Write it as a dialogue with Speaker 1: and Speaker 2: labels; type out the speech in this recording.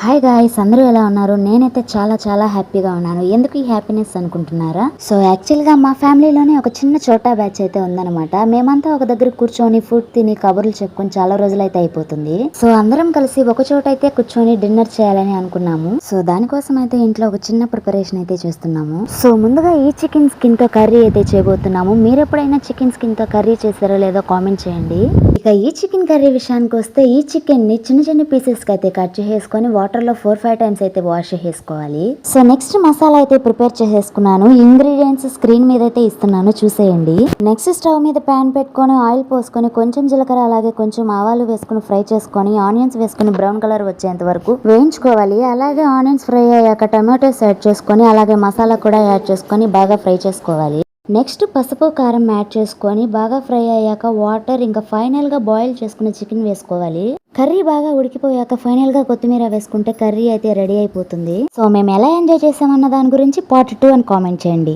Speaker 1: Hi guys, అందరూ ఎలా ఉన్నారు? నేనైతే చాలా చాలా హ్యాపీగా ఉన్నాను. ఎందుకు ఈ హ్యాపీనెస్ అనుకుంటున్నారా? సో యాక్చువల్గా మా ఫ్యామిలీలోనే ఒక చిన్న చోటా బ్యాచ్ అయితే ఉందన్నమాట. మేమంతా ఒక దగ్గర కూర్చొని ఫుడ్ తిని కబుర్లు చెప్పుకొని చాలా రోజులైతే అయిపోతుంది. సో అందరం కలిసి ఒక చోట అయితే కూర్చొని డిన్నర్ చేయాలని అనుకున్నాము. సో దానికోసం అయితే ఇంట్లో ఒక చిన్న ప్రిపరేషన్ అయితే చేస్తున్నాము. సో ముందుగా ఈ చికెన్ స్కిన్ తో కర్రీ అయితే చేయబోతున్నాము. మీరు ఎప్పుడైనా చికెన్ స్కిన్ తో కర్రీ చేశారో లేదో కామెంట్ చేయండి. ఇక ఈ చికెన్ కర్రీ విషయానికి వస్తే ఈ చికెన్ ని చిన్న చిన్న పీసెస్ కి అయితే కట్ చేసుకొని వాటర్ లో 4-5 టైమ్స్ అయితే వాష్ చేసుకోవాలి. సో నెక్స్ట్ మసాలా అయితే ప్రిపేర్ చేసేసుకున్నాను. ఇంగ్రీడియంట్స్ స్క్రీన్ మీద అయితే ఇస్తున్నాను, చూసేయండి. నెక్స్ట్ స్టవ్ మీద ప్యాన్ పెట్టుకొని ఆయిల్ పోసుకొని కొంచెం జీలకర్ర అలాగే కొంచెం ఆవాలు వేసుకుని ఫ్రై చేసుకొని ఆనియన్స్ వేసుకుని బ్రౌన్ కలర్ వచ్చేంత వరకు వేయించుకోవాలి. అలాగే ఆనియన్స్ ఫ్రై అయ్యాక టమాటోస్ యాడ్ చేసుకొని అలాగే మసాలా కూడా యాడ్ చేసుకొని బాగా ఫ్రై చేసుకోవాలి. నెక్స్ట్ పసుపు కారం యాడ్ చేసుకొని బాగా ఫ్రై అయ్యాక వాటర్ ఇంకా ఫైనల్ గా బాయిల్ చేసుకున్న చికెన్ వేసుకోవాలి. కర్రీ బాగా ఉడికిపోయాక ఫైనల్ గా కొత్తిమీర వేసుకుంటే కర్రీ అయితే రెడీ అయిపోతుంది. సో మేము ఎలా ఎంజాయ్ చేసామన్న దాని గురించి పార్ట్ 2 అని కామెంట్ చేయండి.